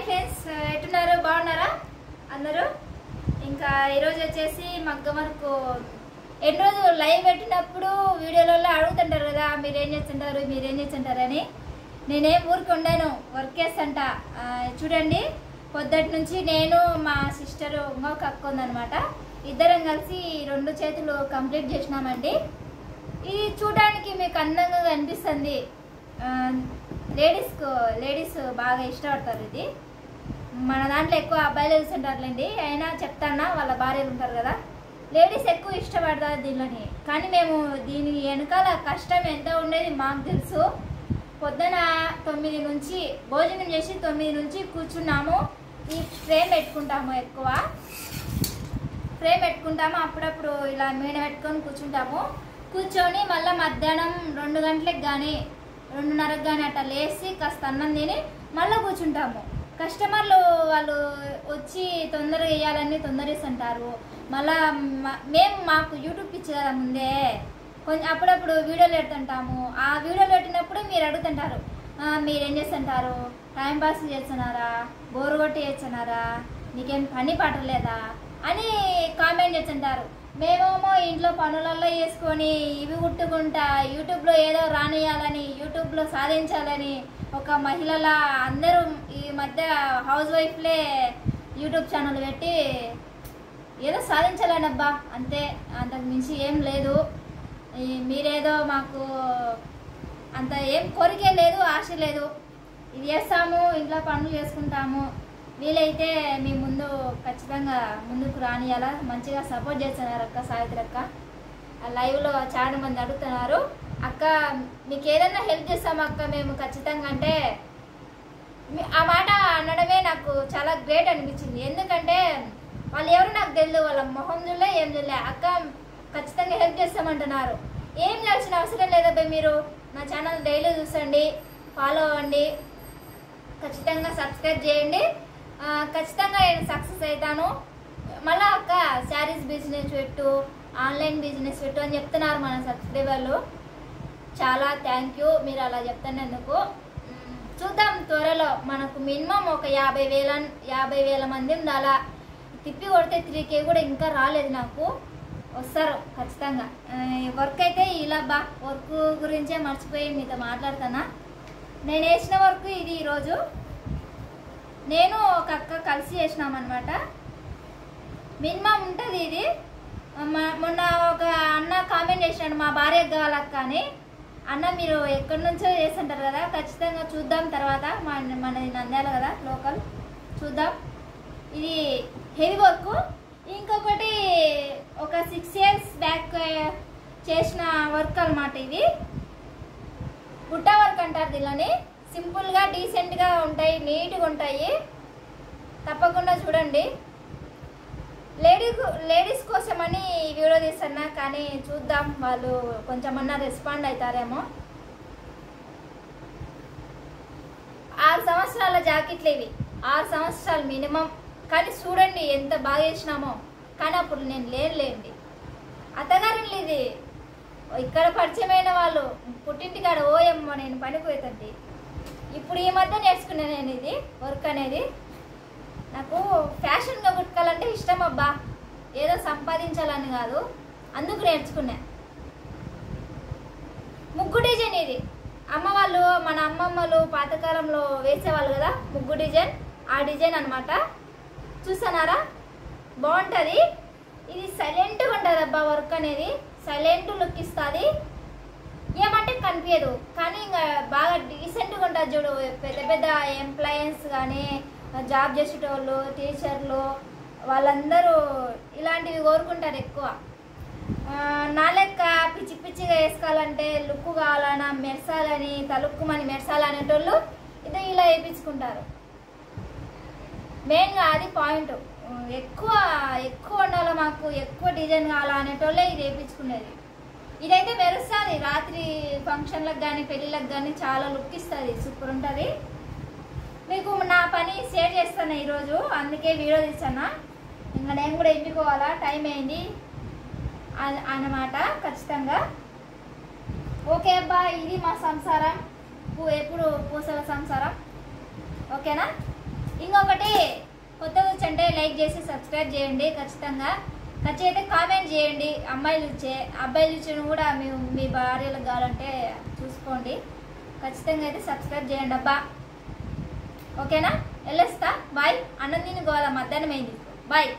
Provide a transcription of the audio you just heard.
Friends, ఎట్టున్నారు? బాగున్నారా అందరూ? ఇంకా ఈరోజు వచ్చేసి మగ్గం వర్క్ ఎన్ని రోజులు లైవ్ పెట్టినప్పుడు వీడియోలలో అడుగుతుంటారు కదా, మీరేం చేస్తుంటారు అని. నేనేం ఊరికి ఉండాను, వర్క్ చేస్తుంట. చూడండి, పొద్దుటి నుంచి నేను మా సిస్టర్ ఇంకొక అక్క ఉందనమాట, ఇద్దరం కలిసి 2 చేతులు కంప్లీట్ చేసినామండి. ఇది చూడడానికి మీకు అందంగా కనిపిస్తుంది. లేడీస్ బాగా ఇష్టపడతారు. ఇది మన దాంట్లో ఎక్కువ అబ్బాయిలు చూస్తుంటారులేండి, అయినా చెప్తానా, వాళ్ళ భార్యలు ఉంటారు కదా, లేడీస్ ఎక్కువ ఇష్టపడతారు దీనిలోని. కానీ మేము దీని వెనకాల కష్టం ఎంత ఉండేది మాకు తెలుసు. పొద్దున 9 నుంచి భోజనం చేసి 9 నుంచి కూర్చున్నాము. ఈ ఫ్రేమ్ పెట్టుకుంటాము, ఎక్కువ ఫ్రేమ్ పెట్టుకుంటాము. అప్పుడప్పుడు ఇలా మీడ పెట్టుకొని కూర్చొని మళ్ళీ మధ్యాహ్నం 2 గంటలకు కానీ 2:30కి కానీ అట్లా లేచి కాస్త అన్నం తిని మళ్ళీ కూర్చుంటాము. కస్టమర్లు వాళ్ళు వచ్చి తొందరగా వేయాలని తొందరస్తుంటారు. మళ్ళా మాకు యూట్యూబ్ పిచ్చి కదా ముందే, కొంచెం అప్పుడప్పుడు వీడియోలు పెడుతుంటాము. ఆ వీడియోలు పెట్టినప్పుడు మీరు అడుగుతుంటారు, మీరేం చేస్తుంటారు, టైంపాస్ చేస్తున్నారా, బోరు కొట్టి చేస్తున్నారా, నీకేం పని పట్టలేదా అని కామెంట్ చేస్తుంటారు. మేమేమో ఇంట్లో పనులలో వేసుకొని ఇవి కుట్టుకుంటా యూట్యూబ్లో ఏదో రానియాలని, యూట్యూబ్లో సాధించాలని ఒక మహిళల అందరూ ఈ మధ్య హౌస్ వైఫ్లే యూట్యూబ్ ఛానల్ పెట్టి ఏదో సాధించాలని అబ్బా, అంతే, అంతకు మించి ఏం లేదు. మీరేదో మాకు అంత ఏం కోరికే లేదు, ఆశ లేదు. ఇది చేస్తాము, ఇంట్లో పనులు చేసుకుంటాము. వీలైతే మీ ముందు ఖచ్చితంగా ముందుకు రానియాలా. మంచిగా సపోర్ట్ చేస్తున్నారు అక్క సావిత్రి అక్క. లైవ్లో చాలా మంది అడుగుతున్నారు, అక్క మీకు ఏదైనా హెల్ప్ చేస్తాము అక్క మేము ఖచ్చితంగా అంటే. ఆ మాట అనడమే నాకు చాలా గ్రేట్ అనిపించింది. ఎందుకంటే వాళ్ళు ఎవరు నాకు తెలియదు, వాళ్ళ మొహం చూడలే ఏం చూడలే. అక్క ఖచ్చితంగా హెల్ప్ చేస్తామంటున్నారు. ఏం చేయాల్సిన అవసరం లేదబ్బా, మీరు నా ఛానల్ డైలీ చూసండి, ఫాలో అవ్వండి, ఖచ్చితంగా సబ్స్క్రైబ్ చేయండి. ఖచ్చితంగా నేను సక్సెస్ అవుతాను. మళ్ళీ అక్క శారీస్ బిజినెస్ పెట్టు, ఆన్లైన్ బిజినెస్ పెట్టు అని చెప్తున్నారు మన సబ్స్క్రైబర్లు. చాలా థ్యాంక్ యూ మీరు అలా చెప్తున్నందుకు. చూద్దాం, త్వరలో మనకు మినిమం ఒక 50,000 మంది ఉండాలా. తిప్పి కొడితే 3K కూడా ఇంకా రాలేదు నాకు, వస్తారు ఖచ్చితంగా. వర్క్ అయితే ఇలా వర్క్ గురించే మర్చిపోయి మీతో మాట్లాడుతానా. నేను వేసిన వర్క్ ఇది. ఈరోజు నేను ఒక అక్క కలిసి చేసినామన్నమాట. మినిమం ఉంటుంది ఇది. మొన్న ఒక అన్న కామెంట్ చేసినాడు, మా భార్యకు కావాలక్క అని. అన్న మీరు ఎక్కడి నుంచో చేస్తుంటారు కదా, ఖచ్చితంగా చూద్దాం తర్వాత. మనది నంద్యాల కదా లోకల్, చూద్దాం. ఇది హెవీ వర్క్. ఇంకొకటి ఒక 6 years బ్యాక్ చేసిన వర్క్ అన్నమాట. ఇది బుట్ట వర్క్ అంటారు దీనిని. సింపుల్గా డీసెంట్గా ఉంటాయి, నీట్గా ఉంటాయి. తప్పకుండా చూడండి. లేడీస్ కోసమని వీడియో తీస్తున్నా, కానీ చూద్దాం వాళ్ళు కొంచెమన్నా రెస్పాండ్ అవుతారేమో. 6 సంవత్సరాల జాకెట్లు ఇవి, 6 సంవత్సరాలు మినిమం. కానీ చూడండి ఎంత బాగా చేసినామో. కానీ అప్పుడు నేను లేనులేండి, అత్తగారిని ఇది ఇక్కడ పరిచయమైన వాళ్ళు పుట్టింటికాడ ఓయమ్మ నేను పనిపోయేదండి. ఇప్పుడు ఈ మధ్య నేర్చుకున్నాను నేను ఇది వర్క్ అనేది. నాకు ఫ్యాషన్గా కుట్టుకోవాలంటే ఇష్టం అబ్బా, ఏదో సంపాదించాలని కాదు, అందుకు నేర్చుకున్నా. ముగ్గు డిజైన్ ఇది. మన అమ్మమ్మలు పాతకాలంలో వేసేవాళ్ళు కదా ముగ్గు డిజైన్, ఆ డిజైన్ అనమాట. చూస్తున్నారా, బాగుంటుంది. ఇది సైలెంట్గా ఉంటుంది అబ్బా, వర్క్ అనేది సైలెంట్ లుక్ ఇస్తుంది. ఏమంటే కనిపించదు, కానీ ఇంకా బాగా డీసెంట్గా ఉంటుంది. చూడు, పెద్ద ఎంప్లాయీస్ కానీ జాబ్ చేసేటోళ్ళు, టీచర్లు, వాళ్ళందరూ ఇలాంటివి కోరుకుంటారు ఎక్కువ. నా లెక్క పిచ్చిగా వేసుకోవాలంటే, లుక్ కావాలన్నా, మెరసాలని, తలుక్కుమని మెరసాలనేటోళ్ళు ఇది ఇలా వేయించుకుంటారు. మెయిన్గా అది పాయింట్. ఎక్కువ ఉండాలి మాకు, ఎక్కువ డిజైన్ కావాలనేటోళ్ళే ఇది వేయించుకునేది. ఇదైతే మెరుస్తుంది. రాత్రి ఫంక్షన్లకు కానీ పెళ్ళిళ్ళకి కానీ చాలా లుక్ ఇస్తుంది, సూపర్ ఉంటుంది. మీకు నా పని షేర్ చేస్తాను ఈరోజు, అందుకే వీడియో తీస్తాను. ఇంకా నేను కూడా ఎంచుకోవాలా, టైం అయింది అన్నమాట. ఖచ్చితంగా ఓకే అబ్బా, ఇది మా సంసారం, ఎప్పుడు పూసల సంసారం. ఓకేనా? ఇంకొకటి కొత్తగా వచ్చంటే లైక్ చేసి సబ్స్క్రైబ్ చేయండి ఖచ్చితంగా. ఖచ్చితంగా కామెంట్ చేయండి. అబ్బాయిలు ఇచ్చిన కూడా మీ భార్యలకు కావాలంటే చూసుకోండి. ఖచ్చితంగా అయితే సబ్స్క్రైబ్ చేయండి అబ్బా. ఓకేనా? వెళ్ళొస్తా. బాయ్. అన్నం తిని గోదా మధ్యాహ్నం అయింది. బాయ్.